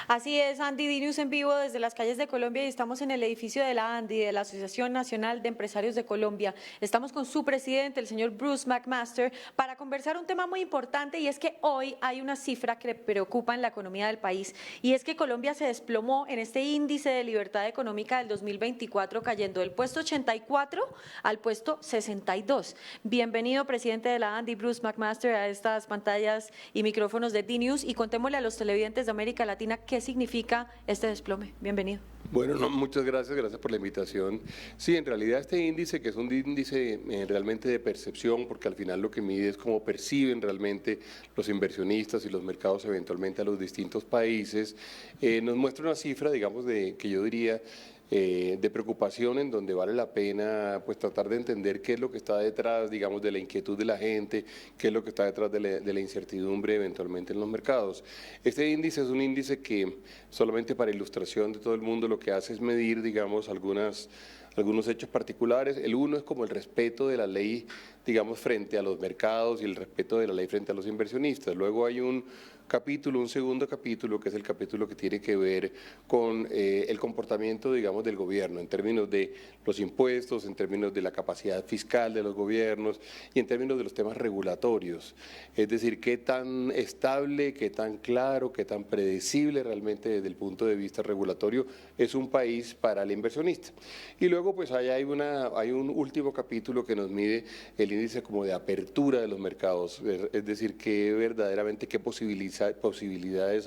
Así es, Andy, DNews en vivo desde las calles de Colombia y estamos en el edificio de la ANDI, de la Asociación Nacional de Empresarios de Colombia. Estamos con su presidente, el señor Bruce McMaster, para conversar un tema muy importante y es que hoy hay una cifra que preocupa en la economía del país y es que Colombia se desplomó en este índice de libertad económica del 2024 cayendo del puesto 84 al puesto 62. Bienvenido, presidente de la ANDI, Bruce McMaster, a estas pantallas y micrófonos de DNews y contémosle a los televidentes de América Latina qué significa este desplome. Bienvenido. Bueno, no, muchas gracias por la invitación. Sí, en realidad este índice, que es un índice realmente de percepción, porque al final lo que mide es cómo perciben realmente los inversionistas y los mercados eventualmente a los distintos países, nos muestra una cifra, digamos, que yo diría de preocupación, en donde vale la pena pues tratar de entender qué es lo que está detrás, digamos, de la inquietud de la gente, qué es lo que está detrás de la incertidumbre eventualmente en los mercados. Este índice es un índice que, solamente para ilustración de todo el mundo, lo que hace es medir, digamos, algunos hechos particulares. El uno es como el respeto de la ley, digamos, frente a los mercados y el respeto de la ley frente a los inversionistas. Luego hay un segundo capítulo, que es el capítulo que tiene que ver con el comportamiento, digamos, del gobierno, en términos de los impuestos, en términos de la capacidad fiscal de los gobiernos y en términos de los temas regulatorios. Es decir, qué tan estable, qué tan claro, qué tan predecible realmente desde el punto de vista regulatorio es un país para el inversionista. Y luego, pues, hay un último capítulo que nos mide el índice como de apertura de los mercados, es decir, qué verdaderamente, qué posibilidades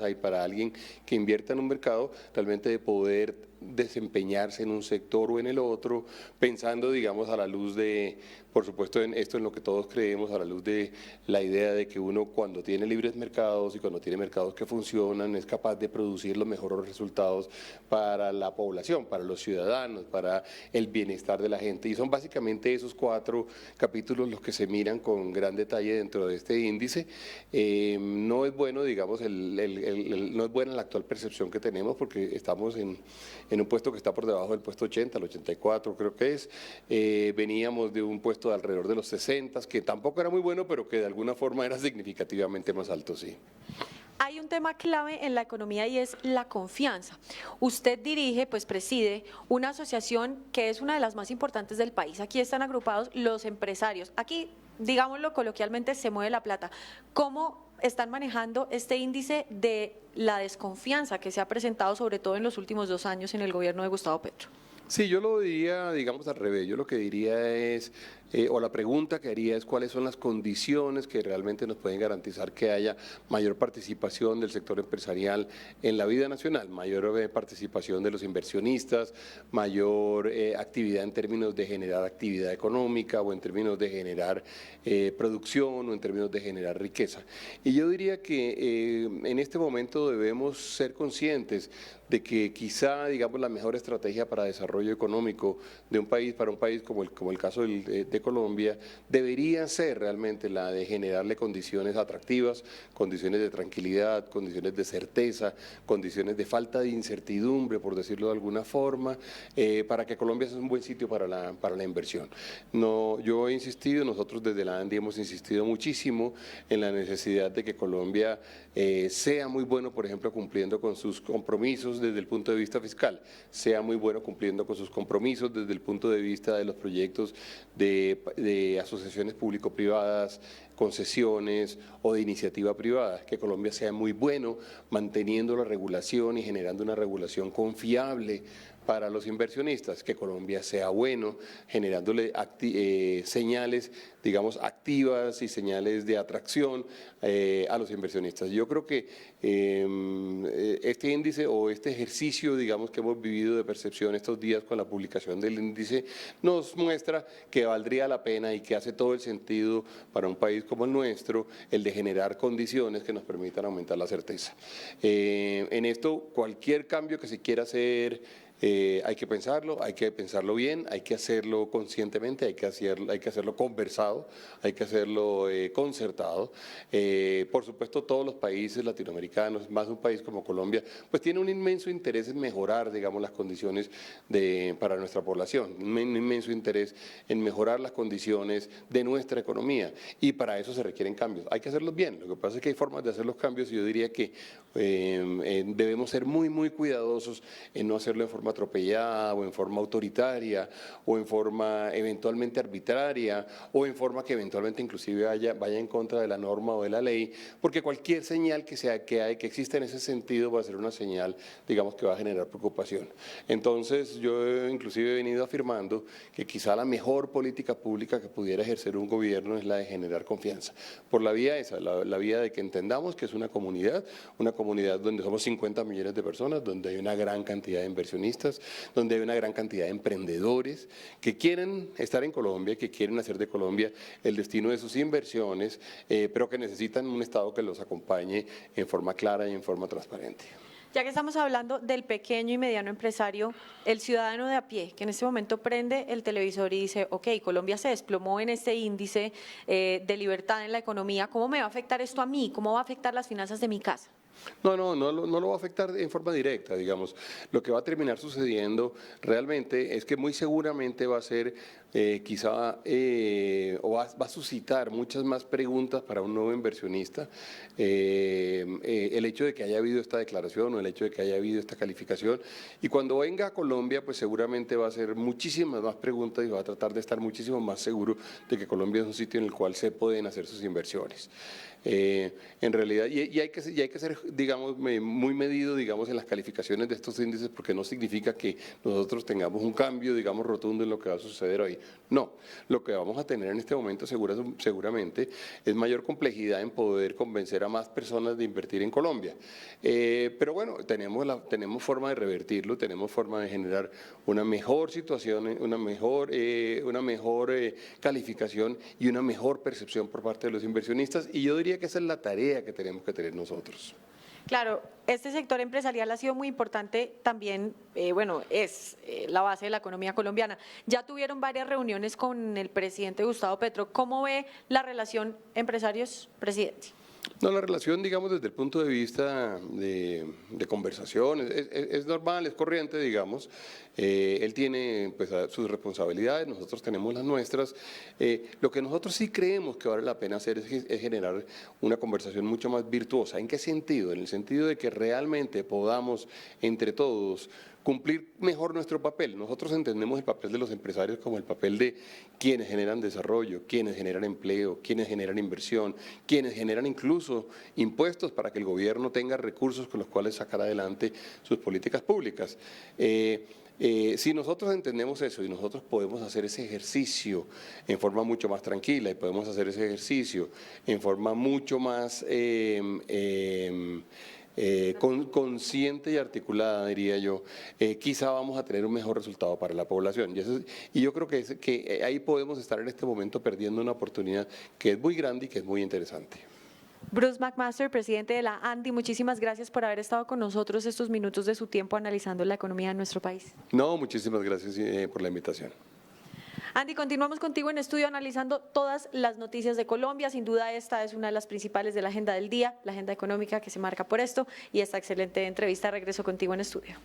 hay para alguien que invierta en un mercado realmente de poder desempeñarse en un sector o en el otro, pensando, digamos, a la luz de, por supuesto, en esto en lo que todos creemos, a la luz de la idea de que uno, cuando tiene libres mercados y cuando tiene mercados que funcionan, es capaz de producir los mejores resultados para la población, para los ciudadanos, para el bienestar de la gente. Y son básicamente esos 4 capítulos los que se miran con gran detalle dentro de este índice. No es bueno, digamos, no es buena la actual percepción que tenemos, porque estamos en un puesto que está por debajo del puesto 80, el 84 creo que es. Veníamos de un puesto de alrededor de los 60, que tampoco era muy bueno, pero que de alguna forma era significativamente más alto, sí. Hay un tema clave en la economía y es la confianza. Usted dirige, pues preside, una asociación que es una de las más importantes del país. Aquí están agrupados los empresarios. Aquí, digámoslo coloquialmente, se mueve la plata. ¿Cómo están manejando este índice de la desconfianza que se ha presentado sobre todo en los últimos 2 años en el gobierno de Gustavo Petro? Sí, yo lo diría, digamos, al revés. Yo lo que diría es, o la pregunta que haría es cuáles son las condiciones que realmente nos pueden garantizar que haya mayor participación del sector empresarial en la vida nacional, mayor participación de los inversionistas, mayor actividad en términos de generar actividad económica o en términos de generar producción o en términos de generar riqueza. Y yo diría que en este momento debemos ser conscientes de que quizá, digamos, la mejor estrategia para desarrollo económico de un país, para un país como el caso de Colombia, debería ser realmente la de generarle condiciones atractivas, condiciones de tranquilidad, condiciones de certeza, condiciones de falta de incertidumbre, por decirlo de alguna forma, para que Colombia sea un buen sitio para la inversión. No, yo he insistido, nosotros desde la ANDI hemos insistido muchísimo en la necesidad de que Colombia sea muy bueno, por ejemplo, cumpliendo con sus compromisos desde el punto de vista fiscal, sea muy bueno cumpliendo con sus compromisos desde el punto de vista de los proyectos de asociaciones público-privadas, concesiones o de iniciativa privada, que Colombia sea muy bueno manteniendo la regulación y generando una regulación confiable para los inversionistas, que Colombia sea bueno generándole señales, digamos, activas y señales de atracción a los inversionistas. Yo creo que este índice o este ejercicio, digamos, que hemos vivido de percepción estos días con la publicación del índice, nos muestra que valdría la pena y que hace todo el sentido para un país como el nuestro el de generar condiciones que nos permitan aumentar la certeza. En esto, cualquier cambio que se quiera hacer Hay que pensarlo bien, hay que hacerlo conscientemente, hay que hacerlo conversado, hay que hacerlo concertado. Por supuesto, todos los países latinoamericanos, más un país como Colombia, pues tiene un inmenso interés en mejorar, digamos, las condiciones para nuestra población, un inmenso interés en mejorar las condiciones de nuestra economía, y para eso se requieren cambios. Hay que hacerlos bien. Lo que pasa es que hay formas de hacer los cambios y yo diría que debemos ser muy cuidadosos en no hacerlo en forma atropellada o en forma autoritaria o en forma eventualmente arbitraria o en forma que eventualmente inclusive vaya en contra de la norma o de la ley, porque cualquier señal que exista en ese sentido va a ser una señal, digamos, que va a generar preocupación. Entonces, yo inclusive he venido afirmando que quizá la mejor política pública que pudiera ejercer un gobierno es la de generar confianza, por la vía esa, la vía de que entendamos que es una comunidad donde somos 50 millones de personas, donde hay una gran cantidad de inversionistas, donde hay una gran cantidad de emprendedores que quieren estar en Colombia, que quieren hacer de Colombia el destino de sus inversiones, pero que necesitan un Estado que los acompañe en forma clara y en forma transparente. Ya que estamos hablando del pequeño y mediano empresario, el ciudadano de a pie, que en este momento prende el televisor y dice, ok, Colombia se desplomó en este índice de libertad en la economía, ¿cómo me va a afectar esto a mí? ¿Cómo va a afectar las finanzas de mi casa? No lo va a afectar en forma directa, digamos. Lo que va a terminar sucediendo realmente es que muy seguramente va a ser quizá o va a suscitar muchas más preguntas para un nuevo inversionista. El hecho de que haya habido esta declaración o el hecho de que haya habido esta calificación, y cuando venga a Colombia pues seguramente va a hacer muchísimas más preguntas y va a tratar de estar muchísimo más seguro de que Colombia es un sitio en el cual se pueden hacer sus inversiones. En realidad, y hay que ser, digamos, muy medido, digamos, en las calificaciones de estos índices, porque no significa que nosotros tengamos un cambio, digamos, rotundo en lo que va a suceder hoy. No, lo que vamos a tener en este momento seguramente es mayor complejidad en poder convencer a más personas de invertir en Colombia. Pero bueno, tenemos forma de revertirlo, tenemos forma de generar una mejor situación, una mejor calificación y una mejor percepción por parte de los inversionistas, y yo diría que esa es la tarea que tenemos que tener nosotros. Claro, este sector empresarial ha sido muy importante también, es la base de la economía colombiana. Ya tuvieron varias reuniones con el presidente Gustavo Petro. ¿Cómo ve la relación empresarios-presidente? No, la relación, digamos, desde el punto de vista de conversación, es normal, es corriente, digamos. Él tiene pues sus responsabilidades, nosotros tenemos las nuestras. Lo que nosotros sí creemos que vale la pena hacer es generar una conversación mucho más virtuosa. ¿En qué sentido? En el sentido de que realmente podamos, entre todos, cumplir mejor nuestro papel. Nosotros entendemos el papel de los empresarios como el papel de quienes generan desarrollo, quienes generan empleo, quienes generan inversión, quienes generan incluso impuestos para que el gobierno tenga recursos con los cuales sacar adelante sus políticas públicas. Si nosotros entendemos eso y nosotros podemos hacer ese ejercicio en forma mucho más tranquila y podemos hacer ese ejercicio en forma mucho más consciente y articulada, diría yo, quizá vamos a tener un mejor resultado para la población. Y yo creo que ahí podemos estar en este momento perdiendo una oportunidad que es muy grande y que es muy interesante. Bruce McMaster, presidente de la ANDI, muchísimas gracias por haber estado con nosotros estos minutos de su tiempo analizando la economía de nuestro país. No, muchísimas gracias por la invitación. Andy, continuamos contigo en estudio analizando todas las noticias de Colombia. Sin duda esta es una de las principales de la agenda del día, la agenda económica que se marca por esto, y esta excelente entrevista regreso contigo en estudio.